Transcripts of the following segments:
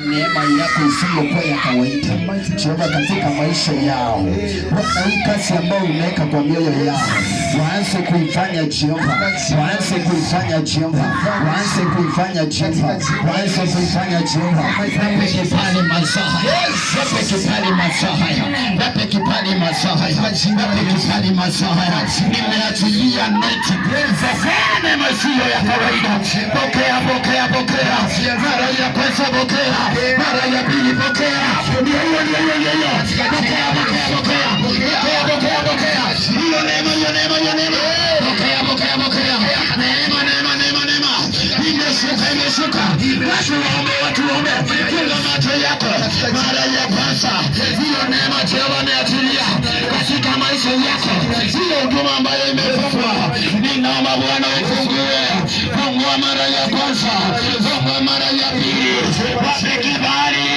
neema yako isiyokuwa ya kawaida Jehova katika maisha yao. Bwana, hii kazi ambayo umeweka kwa mioyo yao waanze kuifanya Jehova, waanze kuifanya Jehova, waanze kuifanya Jehova, waanze kuifanya Jehova. Wape kibali mazao haya, wape kibali mazao haya, wape kibali mazao haya, wape kibali mazao haya. Nimeachilia neti zafane masio ya kawaida. Pokea, pokea, pokea. Mara ya kwanza pokea, mara ya pili pokea. Ndio. Pokea, pokea, pokea. Pokea, pokea, pokea. Hiyo neema, hiyo neema, hiyo neema. Pokea, pokea, pokea. Neema, neema, neema, neema. Imeshuka, imeshuka. Watu waombe. Funga macho yako. Mara ya kwanza. Hiyo neema Jehova ameachilia katika maisha yako. Hiyo huduma ambayo imefungwa. Ninaomba Bwana ufungue. Fungua mara ya kwanza. Fungua mara ya pili. Wape kibali.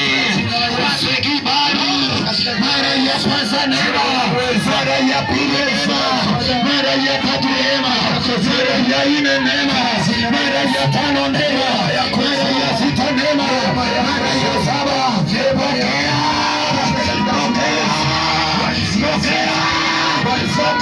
Wape kibali. Mara ya kwanza neema. Mara ya pili neema. Mara ya tatu neema. Mara ya nne neema. Mara ya tano neema. Mara ya sita neema. Mara ya saba. Pokea. Pokea. Pokea.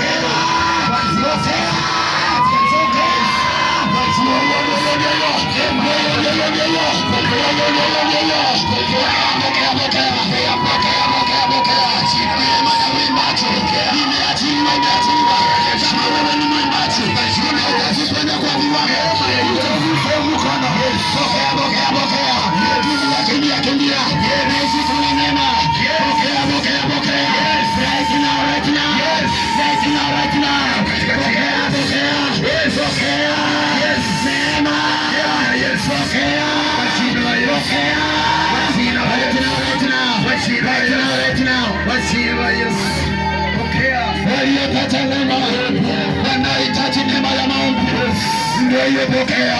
Wanahitaji neema ya maombi. Ndio hiyo, pokea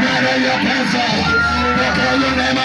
mara ya kwanza. Pokea hiyo neema.